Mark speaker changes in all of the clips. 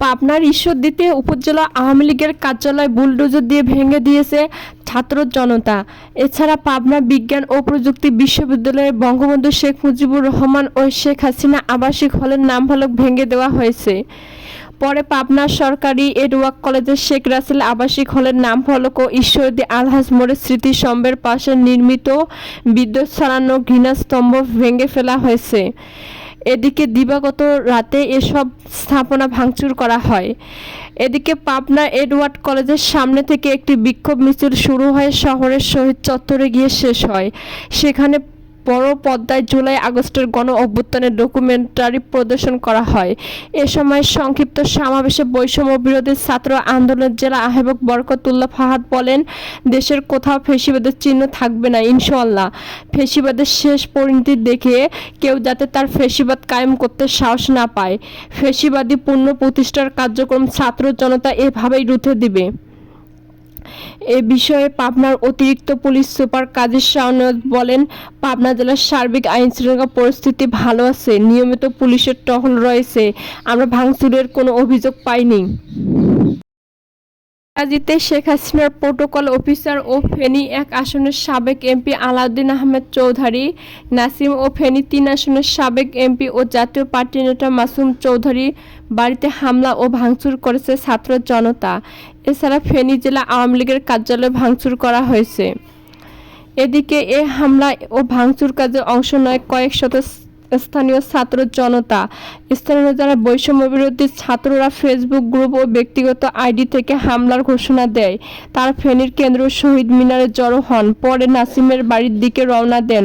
Speaker 1: পাবনার ঈশ্বরদীতে উপজেলা আওয়ামী লীগের কার্যালয় বুলডোজার দিয়ে ভেঙে দিয়েছে ছাত্র জনতা। এছাড়া পাবনা বিজ্ঞান ও প্রযুক্তি বিশ্ববিদ্যালয়ের বঙ্গবন্ধু শেখ মুজিবুর রহমান ও শেখ হাসিনা আবাসিক হলের নামফলক ভেঙে দেওয়া হয়েছে। পরে পাবনার সরকারি এডওয়ার্ক কলেজের শেখ রাসেল আবাসিক হলের নামফলক ও ঈশ্বরদী আলহাজ মোড়ের স্মৃতিস্তম্ভের পাশে নির্মিত বিদ্যুৎ ছড়ানো ঘৃণাস্তম্ভ ভেঙে ফেলা হয়েছে। এদিকে দিবাগত রাতে এসব স্থাপনা ভাঙচুর করা হয়। এদিকে পাবনা এডওয়ার্ড কলেজের সামনে থেকে একটি বিক্ষোভ মিছিল শুরু হয়ে শহরের শহীদ চত্বরে গিয়ে শেষ হয়। সেখানে বড় পর্দায় জুলাই আগস্টের গণ অভ্যুত্থানের ডকুমেন্টারি প্রদর্শন করা হয়। এ সময় সংক্ষিপ্ত সমাবেশে বৈষম্য বিরোধী ছাত্র আন্দোলনের জেলা আহ্বায়ক বরকতুল্লাহ ফাহাদ বলেন, দেশের কোথাও ফ্যাসিবাদের চিহ্ন থাকবে না ইনশাআল্লাহ। ফ্যাসিবাদের শেষ পরিণতি দেখে কেউ যাতে তার ফ্যাসিবাদ কায়েম করতে সাহস না পায়। ফ্যাসিবাদী পুনঃপ্রতিষ্ঠার কার্যক্রম ছাত্র জনতা এভাবেই রুখে দিবে। এ বিষয়ে পাবনার অতিরিক্ত পুলিশ সুপার কাজী শাওনত বলেন, পাবনা জেলার সার্বিক আইনশৃঙ্খলা পরিস্থিতি ভালো আছে, নিয়মিত পুলিশের টহল রয়েছে, আমরা ভাঙচুরের কোনো অভিযোগ পাইনি। গাজীতে শেখ হাসিনার প্রোটোকল অফিসার ও ফেনী 1 আসনের সাবেক এমপি আলাউদ্দিন আহমেদ চৌধুরী, নাসিম ও ফেনী 3 আসনের সাবেক এমপি ও জাতীয় পার্টি নেতা মাসুম চৌধুরী বাড়িতে হামলা ও ভাঙচুর করেছে ছাত্র জনতা। এছাড়া ফেনী জেলা আওয়ামী লীগের কার্যালয় ভাঙচুর করা হয়েছে। এদিকে এ হামলা ও ভাঙচুর কাজে অংশ নেয় কয়েক শত স্থানীয় ছাত্র জনতা। স্থানীয় যারা বৈষম্য বিরোধী ছাত্ররা ফেসবুক গ্রুপ ও ব্যক্তিগত আইডি থেকে হামলার ঘোষণা দেয়। তারা ফেনীর কেন্দ্রীয় শহীদ মিনারে জড়ো হন, পরে নাসিমের বাড়ির দিকে রওনা দেন।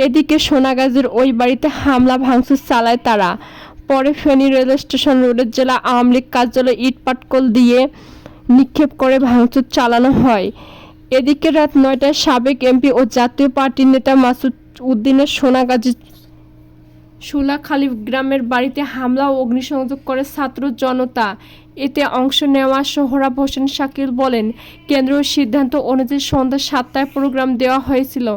Speaker 1: এদিকে সোনাগাজীর ওই বাড়িতে হামলা ভাঙচুর চালায় তারা। পরে ফেনী রেল স্টেশন রোডের জেলা আওয়ামী লীগ কার্যালয়ে ইট পাটকল দিয়ে নিক্ষেপ করে ভাঙচুর চালানো হয়। এদিকে রাত 9টায় সাবেক এমপি ও জাতীয় পার্টির নেতা মাসুদ উদ্দিনের সোনাগাজী শুলাখালী গ্রামের বাড়িতে হামলা ও অগ্নিসংযোগ করে ছাত্র জনতা। এতে অংশ নেওয়া সোহরাব হোসেন শাকিল বলেন, কেন্দ্রীয় সিদ্ধান্ত অনুযায়ী সন্ধ্যা 7টায় প্রোগ্রাম দেওয়া হয়েছিল,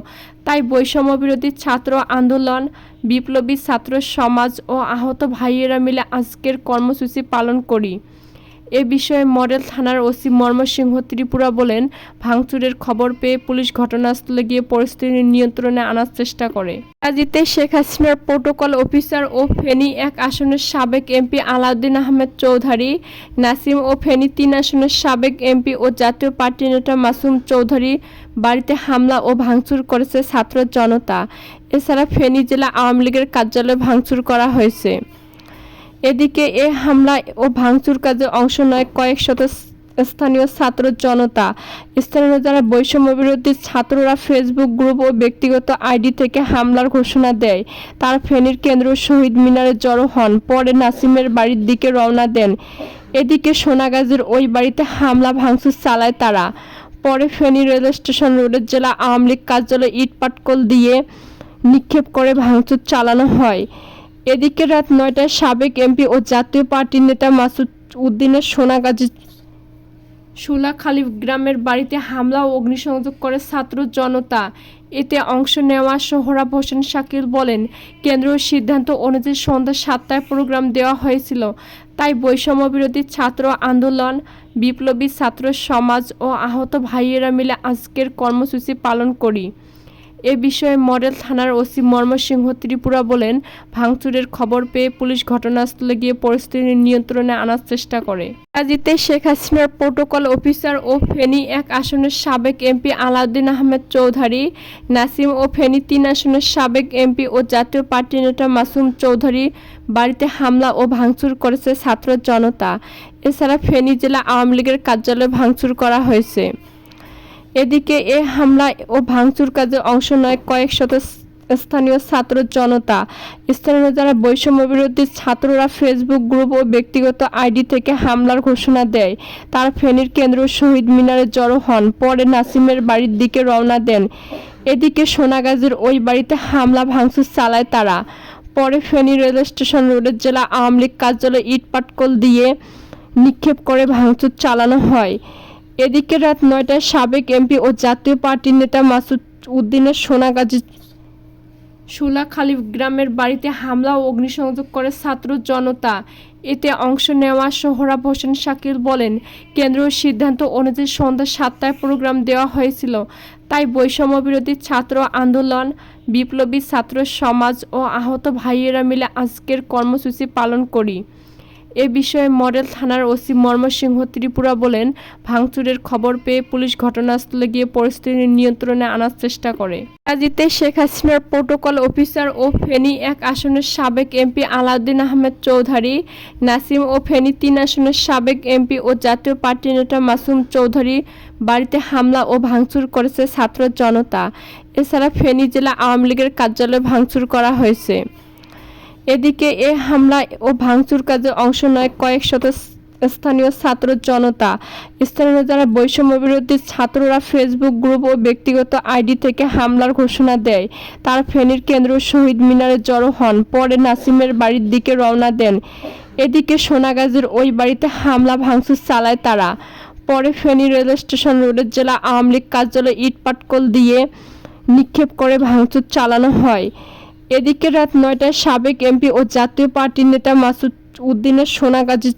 Speaker 1: তাই বৈষম্য বিরোধী ছাত্র আন্দোলন, বিপ্লবী ছাত্র সমাজ ও আহত ভাইয়েরা মিলে আজকের কর্মসূচি পালন করি। এ বিষয়ে মডেল থানার ওসি ময়মনসিংহ ত্রিপুরা বলেন, ভাঙচুরের খবর পেয়ে পুলিশ ঘটনাস্থলে গিয়ে পরিস্থিতি নিয়ন্ত্রণে আনার চেষ্টা করে। গাজীতে শেখ হাসিনার প্রোটোকল অফিসার ও ফেনী 1 আসনের সাবেক এমপি আলাউদ্দিন আহমেদ চৌধুরী, নাসিম ও ফেনী 3 আসনের সাবেক এমপি ও জাতীয় পার্টি নেতা মাসুম চৌধুরী বাড়িতে হামলা ও ভাঙচুর করেছে ছাত্র জনতা। এছাড়া ফেনী জেলা আওয়ামী লীগের কার্যালয় ভাঙচুর করা হয়েছে। এদিকে এ হামলা ও ভাঙচুর কাজে অংশ নেয় কয়েক শত স্থানীয় ছাত্র জনতা। স্থানীয় যারা বৈষম্য বিরোধী ছাত্ররা ফেসবুক গ্রুপ ও ব্যক্তিগত আইডি থেকে হামলার ঘোষণা দেয়। তারা ফেনীর কেন্দ্রীয় শহীদ মিনারে জড়ো হন, পরে নাসিমের বাড়ির দিকে রওনা দেন। এদিকে সোনাগাজীর ওই বাড়িতে হামলা ভাঙচুর চালায় তারা। পরে ফেনী রেল স্টেশন রোডের জেলা আওয়ামী লীগ কার্যালয়ে ইট পাটকল দিয়ে নিক্ষেপ করে ভাঙচুর চালানো হয়। এদিকে রাত 9টায় সাবেক এমপি ও জাতীয় পার্টির নেতা মাসুদ উদ্দিনের সোনাগাজী শুলাখালী গ্রামের বাড়িতে হামলা ও অগ্নিসংযোগ করে ছাত্র জনতা। এতে অংশ নেওয়া সোহরাব হোসেন শাকিল বলেন, কেন্দ্রীয় সিদ্ধান্ত অনুযায়ী সন্ধ্যা 7টায় প্রোগ্রাম দেওয়া হয়েছিল, তাই বৈষম্য বিরোধী ছাত্র আন্দোলন, বিপ্লবী ছাত্র সমাজ ও আহত ভাইয়েরা মিলে আজকের কর্মসূচি পালন করি। এ বিষয়ে মডেল থানার ওসি ময়মনসিংহ ত্রিপুরা বলেন, ভাঙচুরের খবর পেয়ে পুলিশ ঘটনাস্থলে গিয়ে পরিস্থিতি নিয়ন্ত্রণে আনার চেষ্টা করে। গাজীতে শেখ হাসিনার প্রোটোকল অফিসার ও ফেনী 1 আসনের সাবেক এমপি আলাউদ্দিন আহমেদ চৌধুরী, নাসিম ও ফেনী 3 আসনের সাবেক এমপি ও জাতীয় পার্টি নেতা মাসুম চৌধুরী বাড়িতে হামলা ও ভাঙচুর করেছে ছাত্র জনতা। এছাড়া ফেনী জেলা আওয়ামী লীগের কার্যালয় ভাঙচুর করা হয়েছে। এদিকে এ হামলা ও ভাঙচুর কাজে অংশ নেয় কয়েক শত স্থানীয় ছাত্র জনতা। স্থানীয় যারা বৈষম্য বিরোধী ছাত্ররা ফেসবুক গ্রুপ ও ব্যক্তিগত আইডি থেকে হামলার ঘোষণা দেয়। তারা ফেনীর কেন্দ্রীয় শহীদ মিনারে জড়ো হন, পরে নাসিমের বাড়ির দিকে রওনা দেন। এদিকে সোনাগাজীর ওই বাড়িতে হামলা ভাঙচুর চালায় তারা। পরে ফেনী রেল স্টেশন রোডের জেলা আওয়ামী লীগ কার্যালয়ে ইট পাটকল দিয়ে নিক্ষেপ করে ভাঙচুর চালানো হয়। এদিকে রাত 9টায় সাবেক এমপি ও জাতীয় পার্টির নেতা মাসুদ উদ্দিনের সোনাগাজী শুলাখালী গ্রামের বাড়িতে হামলা ও অগ্নিসংযোগ করে ছাত্র জনতা। এতে অংশ নেওয়া সোহরাব হোসেন শাকিল বলেন, কেন্দ্রীয় সিদ্ধান্ত অনুযায়ী সন্ধ্যা 7টায় প্রোগ্রাম দেওয়া হয়েছিল। তাই বৈষম্যবিরোধী ছাত্র আন্দোলন, বিপ্লবী ছাত্র সমাজ ও আহত ভাইয়েরা মিলে আজকের কর্মসূচি পালন করি। এ বিষয়ে মডেল থানার ওসি ময়মনসিংহ ত্রিপুরা বলেন, ভাঙচুরের খবর পেয়ে পুলিশ ঘটনাস্থলে গিয়ে পরিস্থিতি নিয়ন্ত্রণে আনার চেষ্টা করে। গাজীতে শেখ হাসিনার প্রোটোকল অফিসার ও ফেনী 1 আসনের সাবেক এমপি আলাউদ্দিন আহমেদ চৌধুরী, নাসিম ও ফেনী 3 আসনের সাবেক এমপি ও জাতীয় পার্টি নেতা মাসুম চৌধুরী বাড়িতে হামলা ও ভাঙচুর করেছে ছাত্র জনতা। এছাড়া ফেনী জেলা আওয়ামী লীগের কার্যালয় ভাঙচুর করা হয়েছে। এদিকে এ হামলা ও ভাঙচুর কাজে অংশ নেয় কয়েক শত স্থানীয় ছাত্র জনতা। স্থানীয় যারা বৈষম্যবিরোধী ছাত্ররা ফেসবুক গ্রুপ ও ব্যক্তিগত আইডি থেকে হামলার ঘোষণা দেয়। তারা ফেনীর কেন্দ্রীয় শহীদ মিনারে জড়ো হন, পরে নাসিমের বাড়ির দিকে রওনা দেন। এদিকে সোনাগাজীর ওই বাড়িতে হামলা ভাঙচুর চালায় তারা। পরে ফেনী রেল স্টেশন রোডের জেলা আওয়ামী লীগ কার্যালয়ে ইট পাটকল দিয়ে নিক্ষেপ করে ভাঙচুর চালানো হয়। এদিকে রাত 9টায় সাবেক এমপি ও জাতীয় পার্টির নেতা মাসুদ উদ্দিনের সোনাগাজী